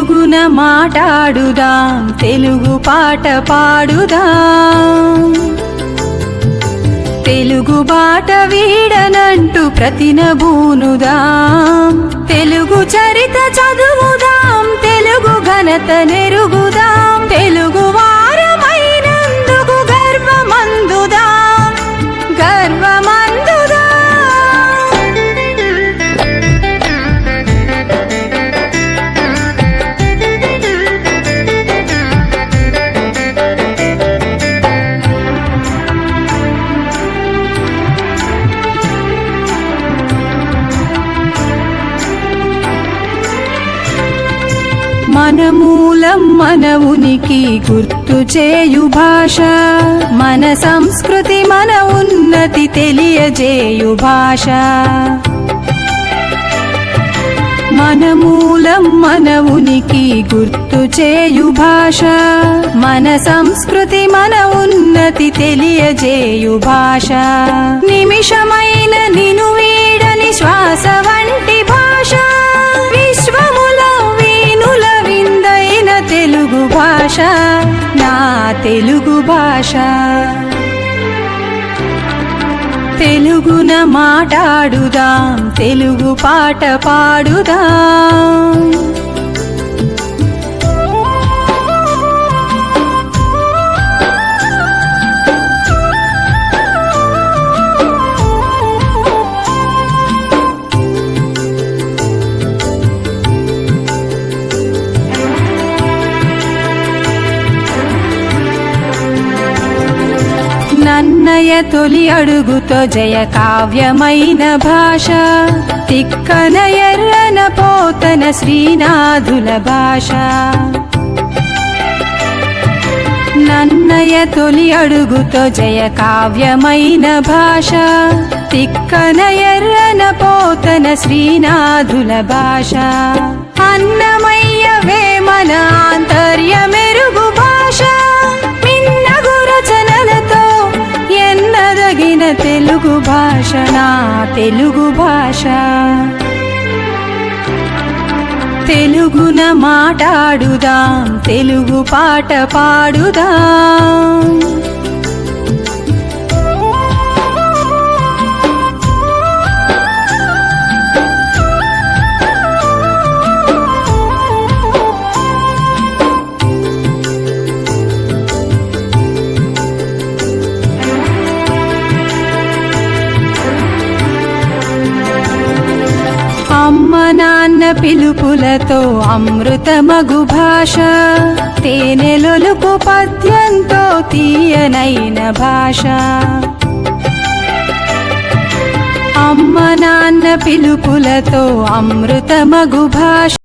తెలుగున మాటాడుదాం, తెలుగు పాట పాడుదాం. తెలుగు బాట వీడనంటూ ప్రతినబూనుదాం. తెలుగు చరిత చదువుదాం, తెలుగు ఘనత నెరుగుదాం. తెలుగు వారమైనందుకు గర్వమందుదాం, గర్వమందుదాం. మన మూలం మన ఉనికి గుర్తు చేయు భాష, మన సంస్కృతి మన ఉన్నతి తెలియజేయు భాష. మన మూలం మన ఉనికి గుర్తు చేయు భాష, మన సంస్కృతి మన ఉన్నతి తెలియజేయు భాష. నిమిషమైన నిను వీడని శ్వాస వంటి భాష, విశ్వములో వీనుల విందైన తెలుగు భాష, నా తెలుగు భాష. తెలుగున మాటాడుదాం, తెలుగు పాట పాడుదాం. నన్నయ తొలి అడుగుతో జయ కావ్యమైన భాష, తిక్కన ఎర్రన పోతన శ్రీనాథుల భాష. నన్నయ తొలి అడుగుతో జయ కావ్యమైన భాష, తిక్కన ఎర్రన పోతన శ్రీనాథుల భాష. అన్నమయ్య వేమన ఆంతర్య మెరుగు భాష, మిన్నగు రచనలతో ఎన్నదగిన తెలుగు భాష, నా తెలుగు భాష. తెలుగున మాటాడుదాం, తెలుగు పాట పాడుదాం. అమ్మ నాన్న పిలుపులతో అమృతమగు భాష, తేనెలొలుకు పద్యంతో తీయనైన భాష. అమ్మ నాన్న పిలుపులతో అమృతమగు భాష,